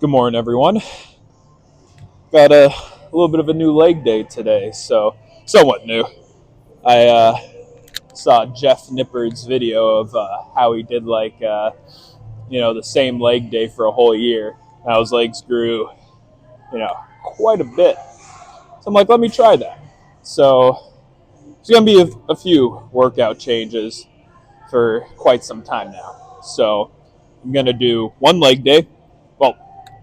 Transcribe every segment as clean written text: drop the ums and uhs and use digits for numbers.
Good morning, everyone. Got a little bit of a new leg day today, so somewhat new. I saw Jeff Nippard's video of how he did the same leg day for a whole year. Now his legs grew, quite a bit. So I'm like, let me try that. So there's gonna be a few workout changes for quite some time now. So I'm gonna do one leg day, well,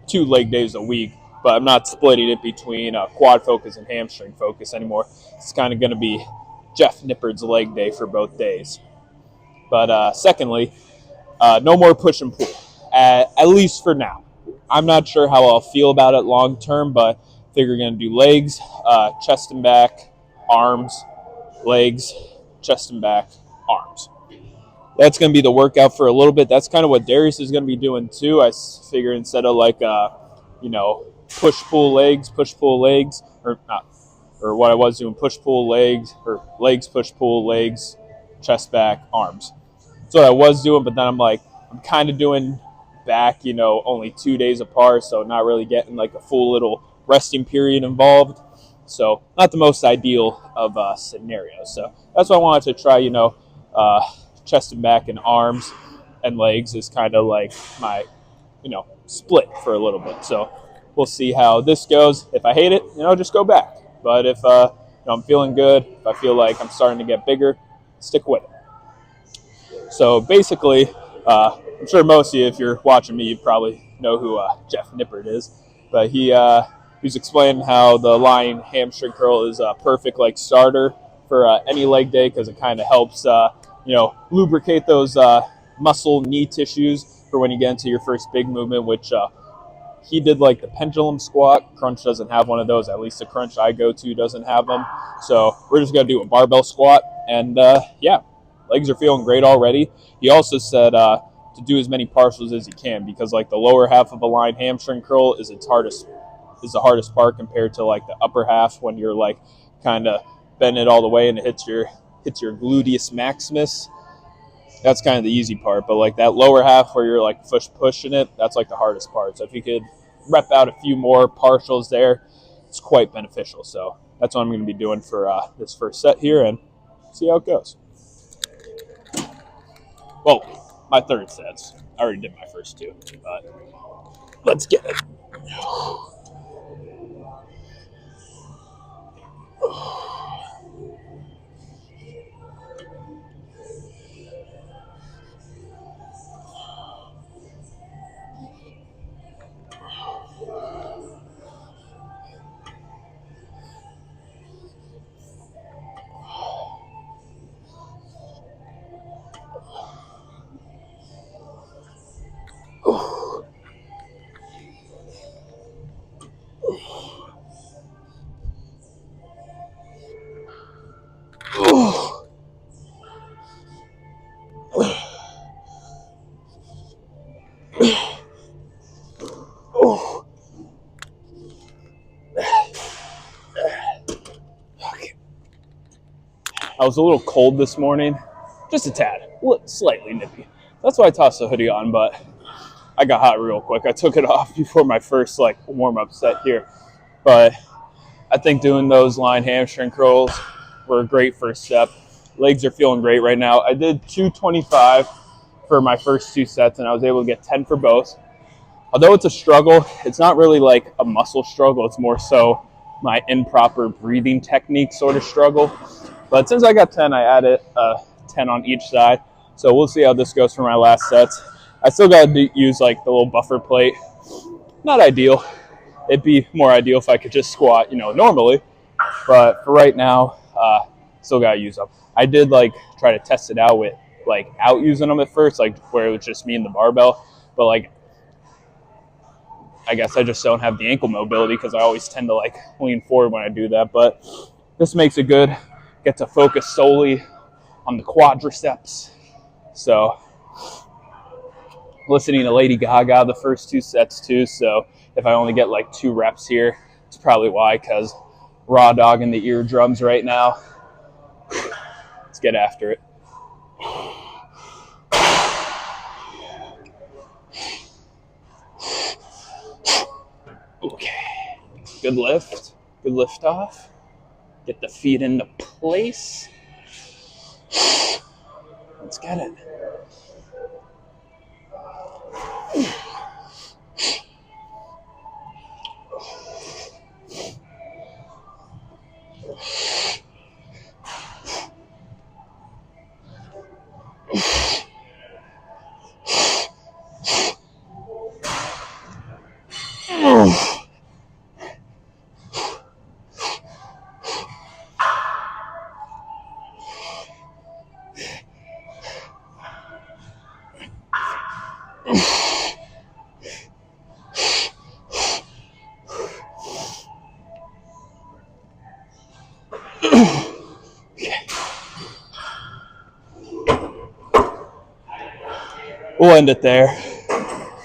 2 leg days a week, but I'm not splitting it between quad focus and hamstring focus anymore. It's kind of going to be Jeff Nippard's leg day for both days. But secondly, no more push and pull, at least for now. I'm not sure how I'll feel about it long term, but I figure we're going to do legs, chest and back, arms, legs, chest and back, arms. That's going to be the workout for a little bit. That's kind of what Darius is going to be doing too. I figure instead of push pull legs, or not, or what I was doing, push pull legs, or legs push pull legs, chest back, arms. That's what I was doing, but then I'm kind of doing back, only 2 days apart, so not really getting like a full little resting period involved. So not the most ideal of scenarios. So that's why I wanted to try, chest and back and arms and legs is kind of like my, split for a little bit. So we'll see how this goes. If I hate it, just go back. But if I'm feeling good, if I feel like I'm starting to get bigger, stick with it. So basically, I'm sure most of you, if you're watching me, you probably know who Jeff Nippard is. But he's explaining how the lying hamstring curl is a perfect starter for any leg day because it kind of helps lubricate those muscle knee tissues for when you get into your first big movement, which he did the pendulum squat. Crunch doesn't have one of those. At least the crunch I go to doesn't have them. So we're just going to do a barbell squat. And legs are feeling great already. He also said to do as many partials as you can because the lower half of a lying hamstring curl is the hardest part compared to the upper half when you're kind of bending it all the way and it hits your gluteus maximus. That's kind of the easy part, but that lower half where you're pushing it, that's the hardest part. So if you could rep out a few more partials there, it's quite beneficial. So that's what I'm going to be doing for this first set here and see how it goes. Well, my third sets. I already did my first two, but let's get it. I was a little cold this morning, just a tad, slightly nippy. That's why I tossed the hoodie on, but I got hot real quick. I took it off before my first warm-up set here. But I think doing those lying hamstring curls were a great first step. Legs are feeling great right now. I did 225 for my first 2 sets, and I was able to get 10 for both. Although it's a struggle, it's not really a muscle struggle. It's more so my improper breathing technique sort of struggle. But since I got 10, I added 10 on each side. So we'll see how this goes for my last sets. I still got to use the little buffer plate. Not ideal. It'd be more ideal if I could just squat, normally. But for right now, still got to use them. I did try to test it out with out using them at first, where it was just me and the barbell. But I guess I just don't have the ankle mobility because I always tend to lean forward when I do that. But this makes it good. Get to focus solely on the quadriceps. So listening to Lady Gaga the first 2 sets too. So if I only get 2 reps here, it's probably why, because raw dog in the eardrums right now. Let's get after it. Good lift. Good lift off. Get the feet into place. Let's get it. We'll end it there.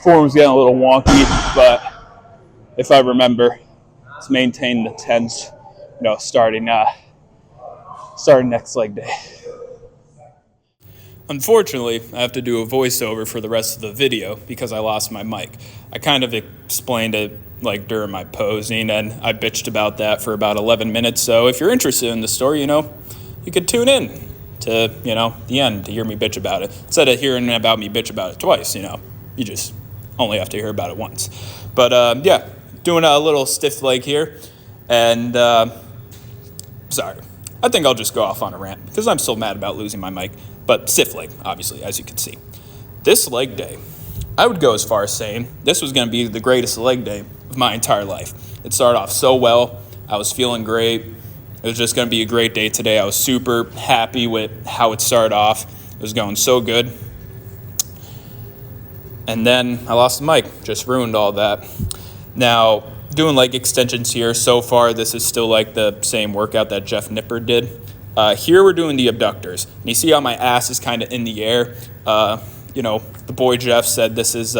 Form's getting a little wonky, but if I remember, let's maintain the tense, starting next leg day. Unfortunately, I have to do a voiceover for the rest of the video because I lost my mic. I kind of explained it like during my posing, and I bitched about that for about 11 minutes. So if you're interested in the story, you could tune in to, the end to hear me bitch about it. Instead of hearing about me bitch about it twice, you just only have to hear about it once. But yeah, doing a little stiff leg here. And sorry, I think I'll just go off on a rant because I'm still mad about losing my mic. But stiff leg, obviously, as you can see. This leg day, I would go as far as saying this was going to be the greatest leg day of my entire life. It started off so well. I was feeling great. It was just going to be a great day today. I was super happy with how it started off. It was going so good. And then I lost the mic. Just ruined all that. Now, doing leg extensions here, so far this is still like the same workout that Jeff Nippard did. Here we're doing the abductors. And you see how my ass is kind of in the air. The boy Jeff said this is,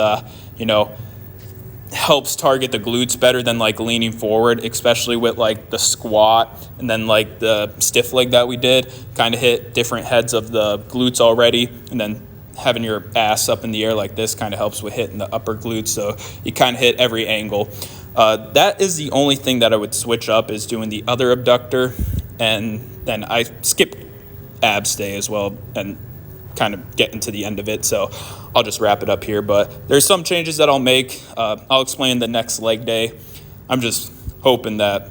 helps target the glutes better than like leaning forward, especially with like the squat and then like the stiff leg that we did. Kind of hit different heads of the glutes already, and then having your ass up in the air like this kind of helps with hitting the upper glutes, so you kind of hit every angle. That is the only thing that I would switch up, is doing the other abductor, and then I skipped abs day as well and kind of getting to the end of it, so I'll just wrap it up here. But there's some changes that I'll make. I'll explain the next leg day. I'm just hoping that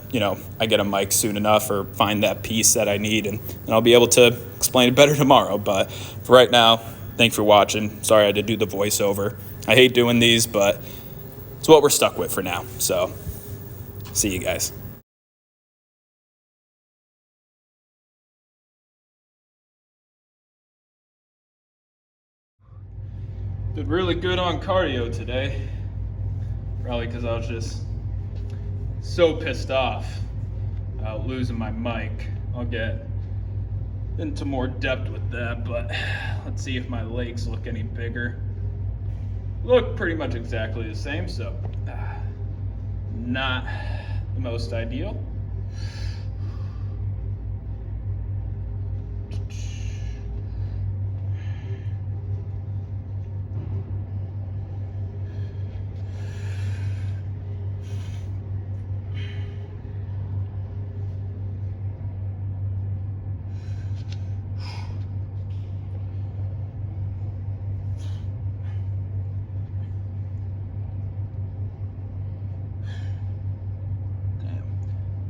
I get a mic soon enough or find that piece that I need, and I'll be able to explain it better tomorrow. But for right now, thanks for watching. Sorry I had to do the voiceover. I hate doing these, but it's what we're stuck with for now. So see you guys. Did really good on cardio today. Probably because I was just so pissed off about losing my mic. I'll get into more depth with that, but let's see if my legs look any bigger. Look pretty much exactly the same, so not the most ideal.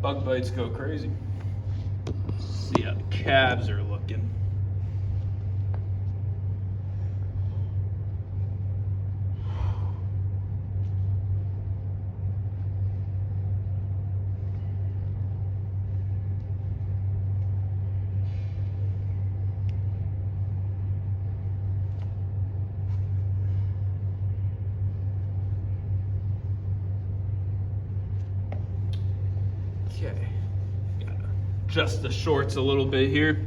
Bug bites go crazy. See how the calves are looking. Okay, gotta adjust the shorts a little bit here.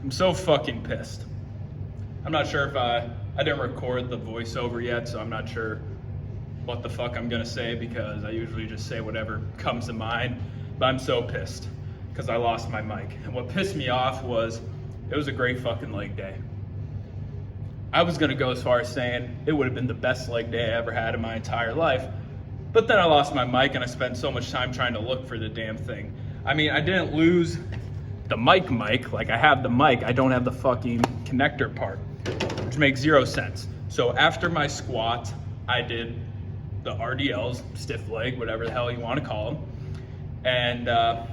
I'm so fucking pissed. I'm not sure if I didn't record the voiceover yet, so I'm not sure what the fuck I'm gonna say because I usually just say whatever comes to mind, but I'm so pissed. because I lost my mic. And what pissed me off was it was a great fucking leg day. I was gonna go as far as saying it would have been the best leg day I ever had in my entire life. But then I lost my mic and I spent so much time trying to look for the damn thing. I mean, I didn't lose the mic, like I have the mic, I don't have the fucking connector part, which makes zero sense. So after my squat, I did the RDLs, stiff leg, whatever the hell you want to call them. And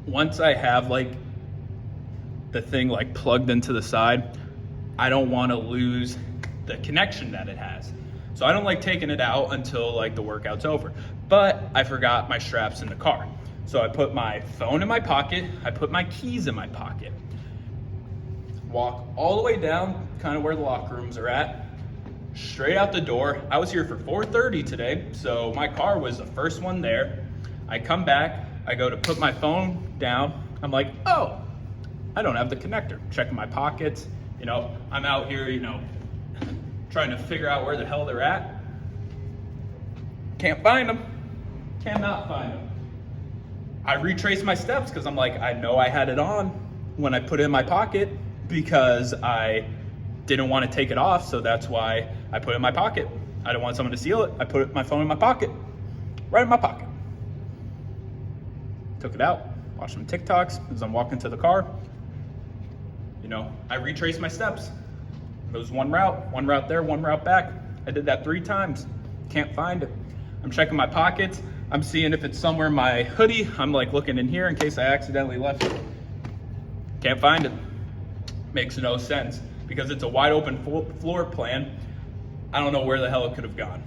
once I have like the thing like plugged into the side, I don't want to lose the connection that it has. So I don't like taking it out until like the workout's over. But I forgot my straps in the car. So I put my phone in my pocket, I put my keys in my pocket. Walk all the way down, kind of where the locker rooms are at, straight out the door. I was here for 4:30 today, so my car was the first one there. I come back, I go to put my phone down. I'm like, oh, I don't have the connector. Checking my pockets, you know, I'm out here, you know, trying to figure out where the hell they're at. Can't find them, cannot find them. I retrace my steps because I'm like, I know I had it on when I put it in my pocket because I didn't want to take it off, so that's why I put it in my pocket. I didn't want someone to steal it. I put my phone in my pocket, right in my pocket. Took it out, watched some TikToks as I'm walking to the car. You know, I retraced my steps. It was one route there, one route back. I did that 3 times. Can't find it. I'm checking my pockets. I'm seeing if it's somewhere in my hoodie. I'm like looking in here in case I accidentally left it. Can't find it. Makes no sense because it's a wide open floor plan. I don't know where the hell it could have gone.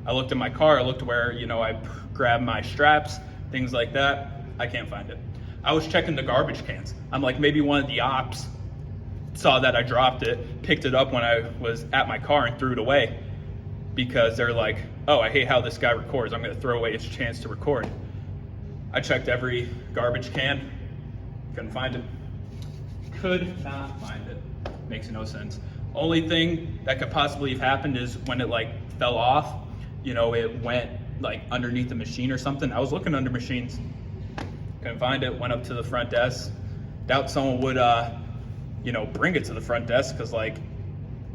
I looked in my car. I looked where, you know, I grabbed my straps, things like that. I can't find it. I was checking the garbage cans. I'm like, maybe one of the ops saw that I dropped it, picked it up when I was at my car and threw it away because they're like, oh, I hate how this guy records. I'm gonna throw away his chance to record. I checked every garbage can, couldn't find it. Could not find it. Makes no sense. Only thing that could possibly have happened is when it like fell off, you know, it went like underneath the machine or something. I was looking under machines, couldn't find it, went up to the front desk. Doubt someone would, you know, bring it to the front desk because like,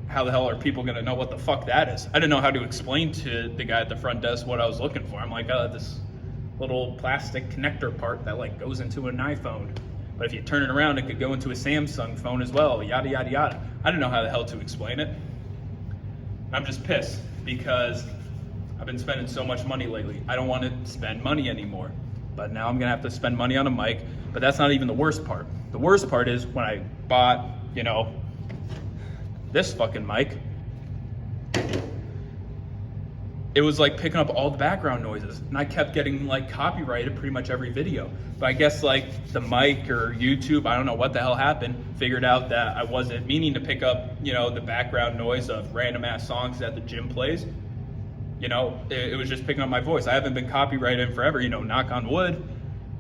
how the hell are people gonna know what the fuck that is? I didn't know how to explain to the guy at the front desk what I was looking for. I'm like, oh, this little plastic connector part that like goes into an iPhone. But if you turn it around, it could go into a Samsung phone as well, yada, yada, yada. I didn't know how the hell to explain it. I'm just pissed because I've been spending so much money lately. I don't want to spend money anymore. But now I'm gonna have to spend money on a mic, but that's not even the worst part. The worst part is when I bought, you know, this fucking mic, it was like picking up all the background noises and I kept getting like copyrighted pretty much every video. But I guess like the mic or YouTube, I don't know what the hell happened, figured out that I wasn't meaning to pick up, you know, the background noise of random ass songs that the gym plays. You know, it was just picking up my voice. I haven't been copyrighted in forever, you know, knock on wood.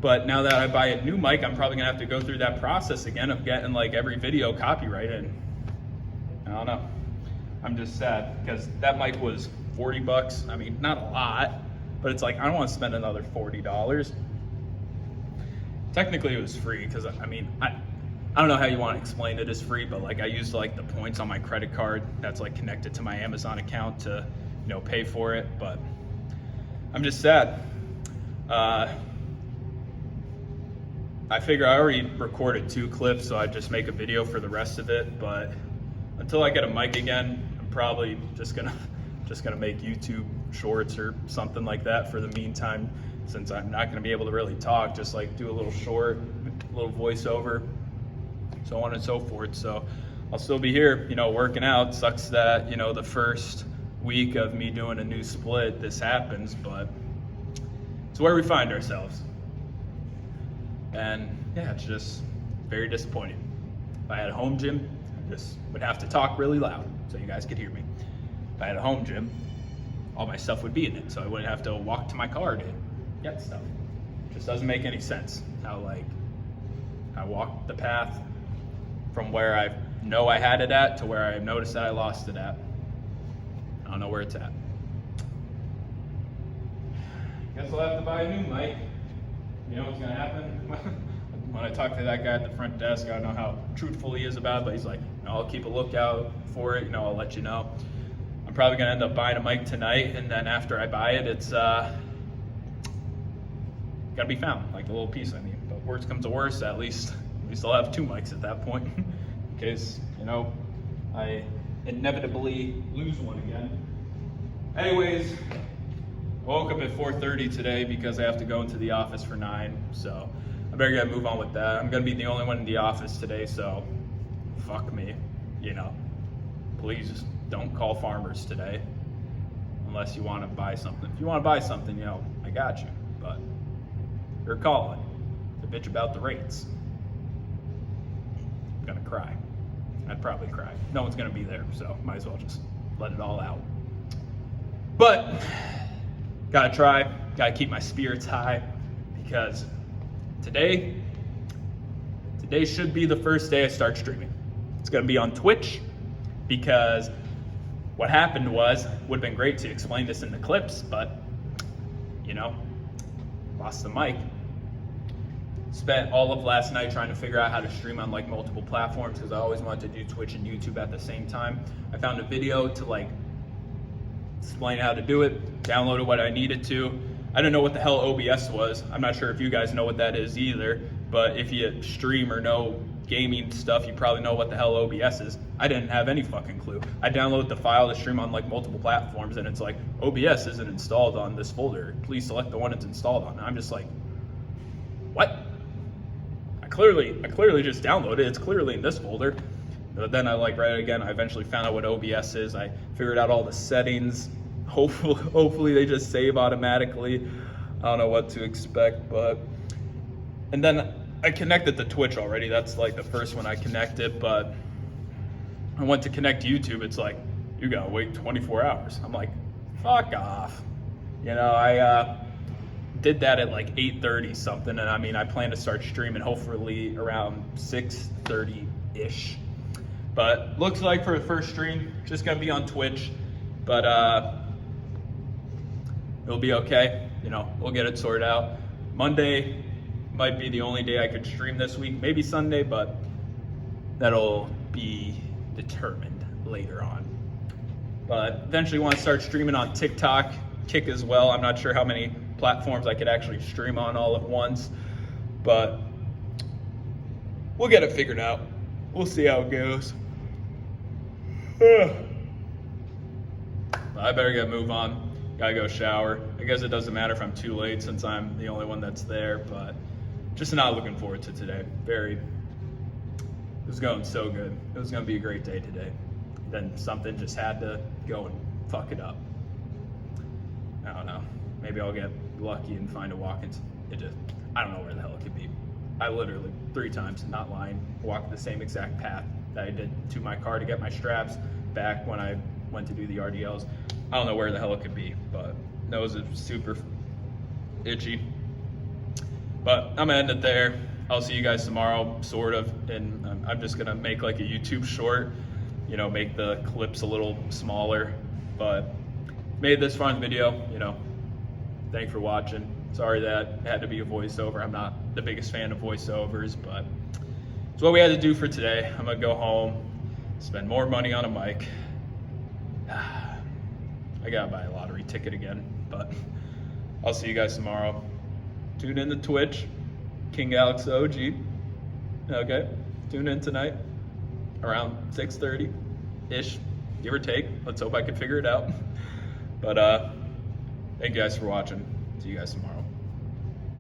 But now that I buy a new mic, I'm probably gonna have to go through that process again of getting like every video copyrighted. I don't know. I'm just sad because that mic was $40. I mean, not a lot, but it's like, I don't want to spend another $40. Technically it was free because I mean, I don't know how you want to explain it as free, but like I used like the points on my credit card that's like connected to my Amazon account to, you know, pay for it. But I'm just sad. I figure I already recorded 2 clips, so I'd just make a video for the rest of it. But until I get a mic again, I'm probably just gonna make YouTube shorts or something like that for the meantime, since I'm not gonna be able to really talk, just like do a little short, a little voiceover, so on and so forth. So I'll still be here, you know, working out. Sucks that, you know, the first week of me doing a new split, this happens, but it's where we find ourselves. And yeah, it's just very disappointing. If I had a home gym, I just would have to talk really loud so you guys could hear me. If I had a home gym, all my stuff would be in it, so I wouldn't have to walk to my car to get stuff. It just doesn't make any sense how like I walked the path from where I know I had it at to where I noticed that I lost it at. I don't know where it's at. Guess I'll have to buy a new mic. you know what's gonna happen? When I talk to that guy at the front desk, I don't know how truthful he is about it, but he's like, I'll keep a lookout for it, I'll let you know. I'm probably gonna end up buying a mic tonight, and then after I buy it, it's gotta be found, like the little piece I need. But worst comes to worst, at least I'll have 2 mics at that point, in case, I inevitably lose one again. Anyways, I woke up at 4:30 today because I have to go into the office for 9, so I better get move on with that. I'm gonna be the only one in the office today, so fuck me, Please don't call farmers today unless you want to buy something. If you want to buy something, I got you, but you're calling to bitch about the rates. I'm gonna cry. I'd probably cry. No one's gonna be there, so might as well just let it all out. But gotta try, gotta keep my spirits high, because today should be the first day I start streaming. It's gonna be on Twitch, because what happened was, would have been great to explain this in the clips, but lost the mic. Spent all of last night trying to figure out how to stream on like multiple platforms, because I always wanted to do Twitch and YouTube at the same time. I found a video to like explain how to do it, downloaded what I needed to. I didn't know what the hell OBS was. I'm not sure if you guys know what that is either, but if you stream or know gaming stuff, you probably know what the hell OBS is. I didn't have any fucking clue. I downloaded the file to stream on like multiple platforms, and it's like, OBS isn't installed on this folder. Please select the one it's installed on. And I'm just like, what? I clearly just downloaded it. It's clearly in this folder. But then I read it again. I eventually found out what OBS is. I figured out all the settings. Hopefully they just save automatically. I don't know what to expect, and then I connected to Twitch already. That's like the first one I connected, but I went to connect to YouTube. It's like, you gotta wait 24 hours. I'm like, fuck off. I did that at like 8:30 something, and I plan to start streaming hopefully around 6:30-ish. But looks like for the first stream, just gonna be on Twitch, but it'll be okay. We'll get it sorted out. Monday might be the only day I could stream this week, maybe Sunday, but that'll be determined later on. But eventually want to start streaming on TikTok, Kick as well. I'm not sure how many platforms I could actually stream on all at once, but we'll get it figured out. We'll see how it goes. I better get move on. Gotta go shower. I guess it doesn't matter if I'm too late since I'm the only one that's there, but just not looking forward to today. It was going so good. It was gonna be a great day today. Then something just had to go and fuck it up. I don't know. Maybe I'll get lucky and find a walk-in. I don't know where the hell it could be. I literally 3 times, not lying, walked the same exact path that I did to my car to get my straps back when I went to do the RDLs. I don't know where the hell it could be, but nose is super itchy. But I'm gonna end it there. I'll see you guys tomorrow, sort of, and I'm just gonna make like a YouTube short, make the clips a little smaller. But made this fun video, thanks for watching. Sorry that it had to be a voiceover. I'm not the biggest fan of voiceovers, but it's what we had to do for today. I'm gonna go home, spend more money on a mic. I gotta buy a lottery ticket again, but I'll see you guys tomorrow. Tune in to Twitch, King Alex OG. Okay, tune in tonight around 6:30-ish, give or take. Let's hope I can figure it out. But thank you guys for watching. See you guys tomorrow.